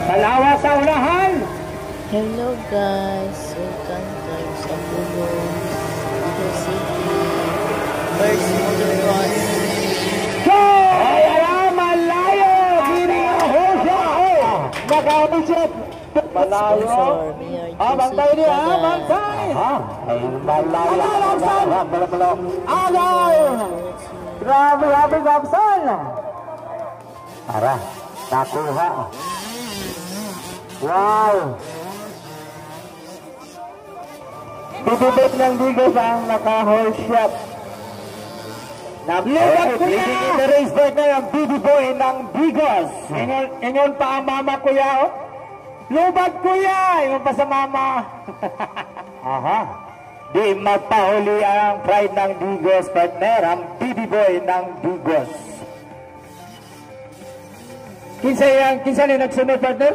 Dalawa sa unahan. Hello guys, welcome tayo sa Pulong City First Motocross. Go! Ay, alaman, layo! Hindi ako siya! Naka-unisip! Malayo! Bantay niya! Bantay! Ay, malayo! Agay! Grabe, grabe, Gabsan! Para, nakuha! Wow! Bibibit ng Digos ang naka-hole shot. Lubag kuya! Leading the race right na yung BB boy ng Digos. Ingon pa ang mama kuya. Lubag kuya! Ingon pa sa mama. Aha. Di magpahuli ang pride ng Digos partner. Ang BB boy ng Digos. Kinsa na nagsunod partner?